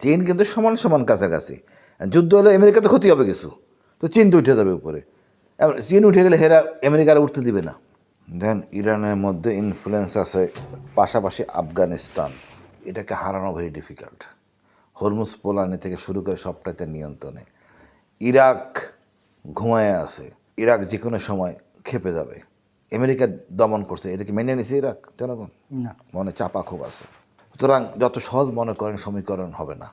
চীন কিন্তু সমান সমান কাছাকাছি। যুদ্ধ হলে আমেরিকাতে ক্ষতি হবে কিছু, তো চীন তো উঠে যাবে উপরে। চীন উঠে গেলে হেরা আমেরিকার উঠতে দিবে না। দেন ইরানের মধ্যে ইনফ্লুয়েন্স আছে, পাশাপাশি আফগানিস্তান, এটাকে হারানো ভেরি ডিফিকাল্ট। হরমুজ পোলানি থেকে শুরু করে সবটাতে নিয়ন্ত্রণে। ইরাক ঘুমায় আছে, ইরাক যে কোনো সময় খেপে যাবে। আমেরিকা দমন করছে, এটাকে মেনে নিছে ইরাক জনগণ? না। মনে চাপা খুব আছে। সুতরাং যত সহজ মনে করেন সমীকরণ হবে না।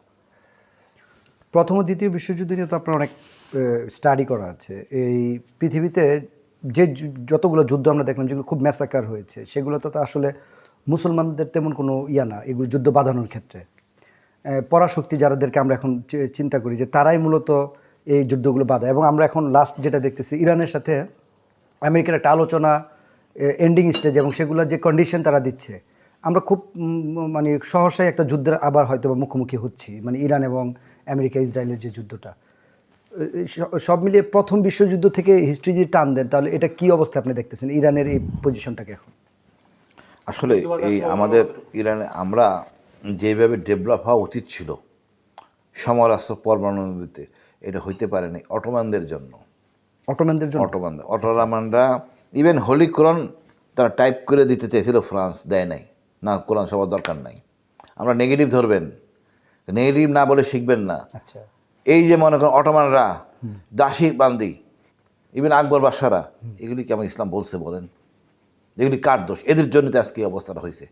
প্রথম ও দ্বিতীয় বিশ্বযুদ্ধ নিয়ে তো আপনার অনেক স্টাডি করা আছে। এই পৃথিবীতে যে যতগুলো যুদ্ধ আমরা দেখলাম যেগুলো খুব ম্যাসাকার হয়েছে, সেগুলো তো আসলে মুসলমানদের তেমন কোনো না এগুলো যুদ্ধ বাঁধানোর ক্ষেত্রে। পরাশক্তি যাদেরকে আমরা এখন চিন্তা করি যে তারাই মূলত এই যুদ্ধগুলো বাঁধা। এবং আমরা এখন লাস্ট যেটা দেখতেছি ইরানের সাথে আমেরিকার একটা আলোচনা এন্ডিং স্টেজ, এবং সেগুলো যে কন্ডিশন তারা দিচ্ছে, আমরা খুব মানে সহসাই একটা যুদ্ধের আবার হয়তো বা মুখোমুখি হচ্ছি, মানে ইরান এবং আমেরিকা ইসরায়েলের যে যুদ্ধটা। সব মিলিয়ে প্রথম বিশ্বযুদ্ধ থেকে হিস্ট্রি যদি টান দেন, তাহলে এটা কি অবস্থা আপনি দেখতেছেন ইরানের এই পজিশনটাকে এখন? আসলে এই আমাদের ইরানে আমরা যেভাবে ডেভেলপ হওয়া উচিত ছিল সমরাস্ত্র পরমাণুতে, এটা হইতে পারেনি অটোমানদের জন্য। অটোমানরা ইভেন হোলি কোরআন তারা টাইপ করে দিতে চেয়েছিল, ফ্রান্স দেয় নাই। না, কোরআন সবার দরকার নাই, আমরা নেগেটিভ ধরবেন, নেগেটিভ না বলে শিখবেন না। আচ্ছা, এই যে মনে করেন অটোমানরা দাসী বান্দি, ইভেন আকবর বাদশারা, এগুলি কি আমার ইসলাম বলছে বলেন? এগুলি কার দোষ? এদের জন্য তো আজকে এই অবস্থাটা হয়েছে।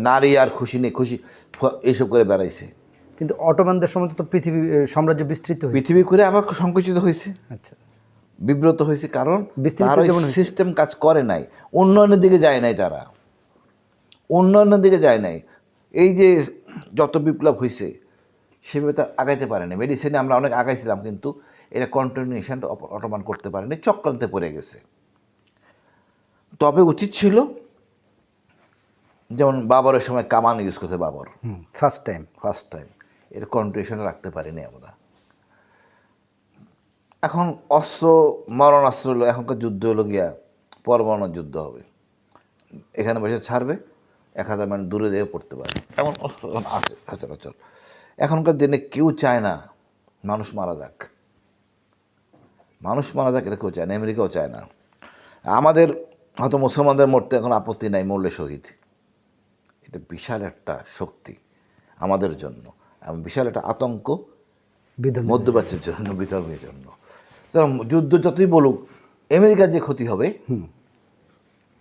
নারী আর খুশি নেই, খুশি এইসব করে বেড়াইছে। কিন্তু অটোমানদের সময় তো পৃথিবী সাম্রাজ্য বিস্তৃত হয়েছে। পৃথিবী করে আবার সংকুচিত হয়েছে, আচ্ছা, বিব্রত হয়েছে, কারণ বিস্তৃত তার যেমন হয়েছে। সিস্টেম কাজ করে নাই, উন্নয়নের দিকে যায় নাই, তারা উন্নয়নের দিকে যায় নাই। এই যে যত বিপ্লব হয়েছে সেভাবে তার আগাইতে পারেনি। মেডিসিনে আমরা অনেক আগাইছিলাম, কিন্তু এটা কন্টিনিউশনটা অটোমান করতে পারেনি, চক্রান্তে পড়ে গেছে। তবে উচিত ছিল, যেমন বাবরের সময় কামান ইউজ করতে, বাবর ফার্স্ট টাইম এর কন্টিনিউশনে রাখতে পারিনি আমরা। এখন অস্ত্র মারণাস্ত্র হলো, এখনকার যুদ্ধ হলো গিয়া পরমাণু যুদ্ধ হবে। এখানে বসে ছাড়বে, 1000 মাইল দূরে যেয়ে পড়তে পারে, এমন অস্ত্র আছে সচরাচর। এখনকার দিনে কেউ চায় না মানুষ মারা যাক, এটা কেউ চায় না, আমেরিকাও চায় না। আমাদের হয়তো মুসলমানদের মরতে এখন আপত্তি নাই, মরলে শহীদ, এটা বিশাল একটা শক্তি আমাদের জন্য, এবং বিশাল একটা আতঙ্ক মধ্যপ্রাচ্যের জন্য, বিতর্কের জন্য। সুতরাং যুদ্ধ যতই বলুক, আমেরিকার যে ক্ষতি হবে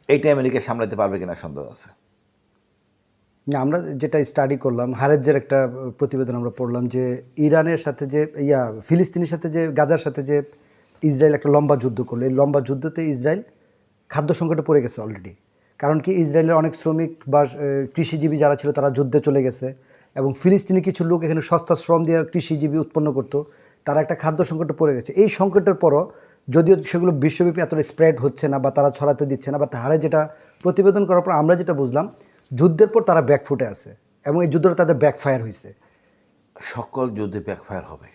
এইটা আমেরিকা সামলাতে পারবে কিনা সন্দেহ আছে। না, আমরা যেটা স্টাডি করলাম, হারেজের একটা প্রতিবেদন আমরা পড়লাম যে ইরানের সাথে যে ফিলিস্তিনের সাথে যে গাজার সাথে যে ইসরায়েল একটা লম্বা যুদ্ধ করলো, এই লম্বা যুদ্ধতে ইসরায়েল খাদ্য সংকটে পড়ে গেছে অলরেডি। কারণ কি, ইসরায়েলের অনেক শ্রমিক বা কৃষিজীবী যারা ছিল তারা যুদ্ধে চলে গেছে, এবং ফিলিস্তিনি কিছু লোক এখানে সস্তা শ্রম দিয়ে কৃষিজীবী উৎপন্ন করতো, তারা একটা খাদ্য সংকটে পড়ে গেছে। এই সংকটের পরও যদিও সেগুলো বিশ্বব্যাপী এতটা স্প্রেড হচ্ছে না বা তারা ছড়াতে দিচ্ছে না, বা হারে যেটা প্রতিবেদন করার পর আমরা যেটা বুঝলাম, যুদ্ধের পর তারা ব্যাকফুটে আছে, এবং এই যুদ্ধটা তাদের ব্যাকফায়ার হয়েছে। সকল যুদ্ধে ব্যাকফায়ার হবে,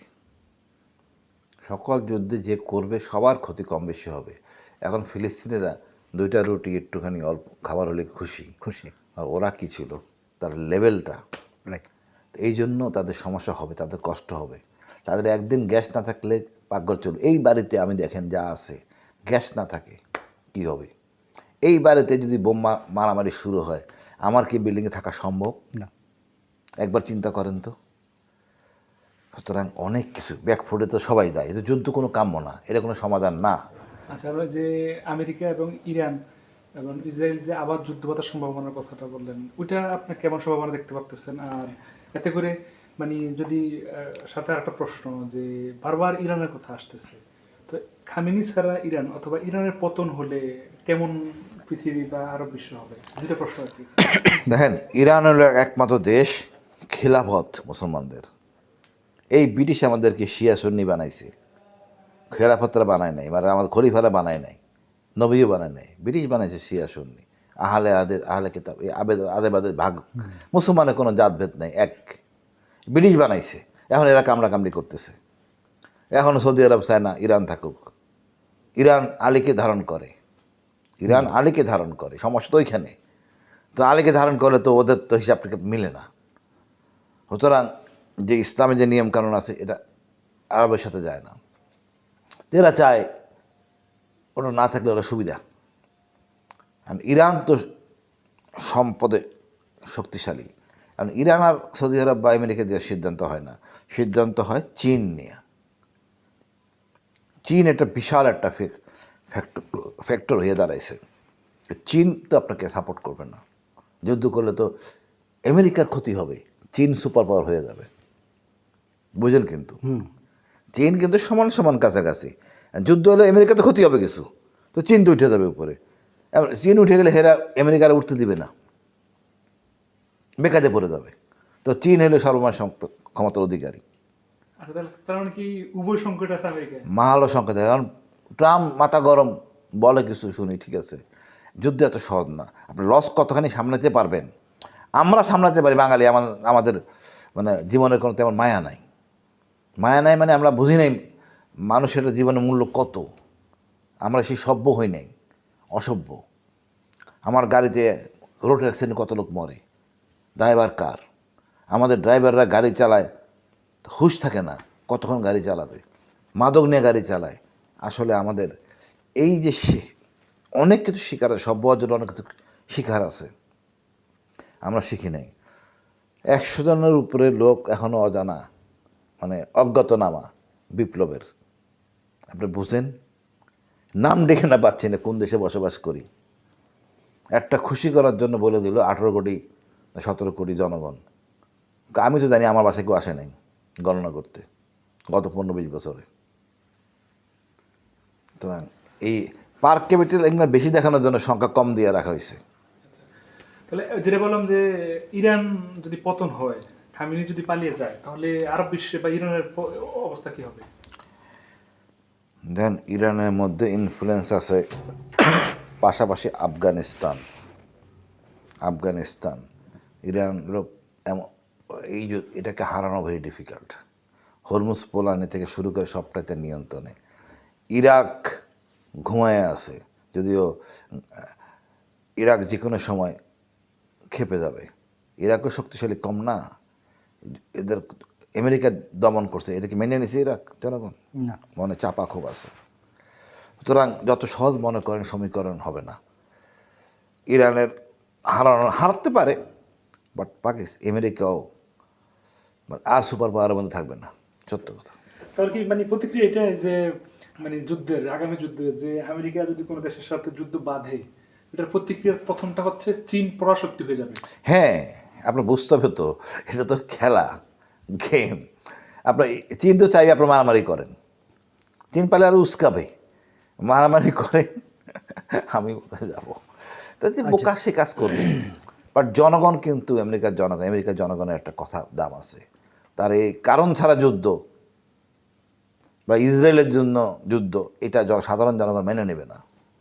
সকল যুদ্ধে যে করবে সবার ক্ষতি কম বেশি হবে। এখন ফিলিস্তিনিরা 2টা রুটি একটুখানি অল্প খাবার হলে খুশি, আর ওরা কী ছিল, তার লেভেলটা, এই জন্য তাদের সমস্যা হবে, তাদের কষ্ট হবে। তাদের একদিন গ্যাস না থাকলে পাকঘর চলবে। এই বাড়িতে আমি দেখেন যা আছে, গ্যাস না থাকে কি হবে? এই বাড়িতে যদি বোমা মারামারি শুরু হয়, আমার কি বিল্ডিংয়ে থাকা সম্ভব না? একবার চিন্তা করেন তো। সুতরাং অনেক কিছু ব্যাকফুটে তো সবাই যায়, এটা যুদ্ধ কোনো কাম্য না, এটা কোনো সমাধান না। আচ্ছা, আমরা যে আমেরিকা এবং ইরান এবং ইসরায়েল যে আবার যুদ্ধ বাঁধার সম্ভাবনার কথাটা বললেন, ওইটা আপনি কেমন সম্ভাবনা দেখতে পাচ্ছেন? আর এতে করে মানে যদি সাথে একটা প্রশ্ন, যে বারবার ইরানের কথা আসতেছে, তো খামেনি ছাড়া ইরান অথবা ইরানের পতন হলে কেমন পৃথিবী বা আরব বিশ্ব হবে? দুটো প্রশ্ন আর কি। দেখেন, ইরান হলো একমাত্র দেশ খিলাফত মুসলমানদের। এই ব্রিটিশ আমাদেরকে শিয়া সুন্নি বানাইছে, খেলাফতরা বানায় নাই, মানে আমাদের খলিফারা বানায় নাই, নবীও বানায় নাই, ব্রিটিশ বানাইছে শিয়া সুন্নি, আহলে কিতাব, এই আদেবাদের ভাগ। মুসলমানের কোনো জাতভেদ নাই, এক ব্রিটিশ বানাইছে। এখন এরা কামড়াকামড়ি করতেছে। এখন সৌদি আরব চায় না ইরান থাকুক, ইরান আলীকে ধারণ করে, সমস্যা তো ওইখানে। তো আলীকে ধারণ করলে তো ওদের তো হিসাব মিলে না। সুতরাং যে ইসলামে যে নিয়মকানুন আছে এটা আরবের সাথে যায় না। এরা চায় ওটা না থাকলে ওরা সুবিধা। আর ইরান তো সম্পদে শক্তিশালী, কারণ ইরান আর সৌদি আরব বা আমেরিকা দেওয়ার সিদ্ধান্ত হয় না, সিদ্ধান্ত হয় চীন নিয়ে। চীন একটা বিশাল একটা ফ্যাক্টর হয়ে দাঁড়াইছে। চীন তো আপনাকে সাপোর্ট করবে না, যুদ্ধ করলে তো আমেরিকার ক্ষতি হবে, চীন সুপার পাওয়ার হয়ে যাবে, বুঝেন? কিন্তু চীন কিন্তু সমান সমান কাছাকাছি, যুদ্ধ হলে আমেরিকা তো ক্ষতি হবে কিছু, তো চীন তো উঠে যাবে উপরে। চীন উঠে গেলে হেরা আমেরিকার উঠতে দিবে না, বেকারে পড়ে যাবে। তো চীন হলো সর্বময় ক্ষমতার অধিকারী। আচ্ছা, তার মানে কি উভয় সংকট আছে আমেরিকায়? মাহালো সংকেত, কারণ ট্রাম্প মাথা গরম বলে কিছু শুনি, ঠিক আছে, যুদ্ধ এত সহজ না, আপনি লস কতখানি সামলাতে পারবেন। আমরা সামলাতে পারি বাঙালি, আমাদের মানে জীবনের কোনো তেমন মায়া নাই। মায়া নাই মানে আমরা বুঝি নাই মানুষের জীবনের মূল্য কত, আমরা সেই সভ্য হই নাই, অসভ্য। আমার গাড়িতে রোড অ্যাক্সিডেন্ট কত লোক মরে, ড্রাইভার কার? আমাদের ড্রাইভাররা গাড়ি চালায়, হুঁশ থাকে না কতক্ষণ গাড়ি চালাবে, মাদক নিয়ে গাড়ি চালায়। আসলে আমাদের এই যে অনেক কিছু শিকার আছে, সভ্য হওয়ার জন্য অনেক কিছু শিকার আছে, আমরা শিখি নাই। 100 জনের উপরে লোক এখনও অজানা, মানে অজ্ঞাতনামা বিপ্লবের। আপনি বুঝেন, নাম ডেকে না পাচ্ছি না কোন দেশে বসবাস করি। একটা খুশি করার জন্য বলে দিল 18 কোটি 17 কোটি জনগণ। আমি তো জানি আমার বাসায় কেউ আসে নাই গণনা করতে গত 15-20 বছরে। সুতরাং এই পার্ক ক্যাপিটাল এগুলো বেশি দেখানোর জন্য সংখ্যা কম দিয়ে রাখা হয়েছে। তাহলে যেটা বললাম যে ইরান যদি পতন হয়, খামেনি যদি পালিয়ে যায়, তাহলে আরব বিশ্বে বা ইরানের অবস্থা কি হবে? দেন ইরানের মধ্যে ইনফ্লুয়েন্স আছে, পাশাপাশি আফগানিস্তান ইরান এমন, এই যে এটাকে হারানো ভেরি ডিফিকাল্ট। হরমুজ পোলানি থেকে শুরু করে সবটাতে নিয়ন্ত্রণে। ইরাক ঘুমায় আছে, যদিও ইরাক যে কোনো সময় খেপে যাবে। ইরাকও শক্তিশালী কম না, এদের আমেরিকা দমন করছে, এটাকে মেনে নিছে ইরাক জনগণ? না। মনে চাপা খুব আছে। সুতরাং যত সহজ মনে করেন সমীকরণ হবে না। ইরানের হারতে পারে, বাট আমেরিকাও আর সুপার পাওয়ারের মধ্যে থাকবে না, সত্য কথা। তাহলে কি মানে প্রতিক্রিয়া এটাই যে মানে যুদ্ধের, আগামী যুদ্ধে যে আমেরিকা যদি কোনো দেশের সাথে যুদ্ধ বাঁধে, এটার প্রতিক্রিয়ার প্রথমটা হচ্ছে চীন পরাশক্তি হয়ে যাবে? হ্যাঁ, আপনার বুঝতে হবে তো, এটা তো খেলা, গেম। আপনার চীন তো চাইবে আপনার মারামারি করেন, চীন পালে আরও উস্কাবে, মারামারি করেন, আমি কোথায় যাবো, তাতে বোকা সে কাজ করবে। বাট জনগণ কিন্তু আমেরিকার জনগণের একটা কথা দাম আছে, তার এই কারণ ছাড়া যুদ্ধ বা ইসরায়েলের জন্য যুদ্ধ, এটা সাধারণ জনগণ মেনে নেবে না।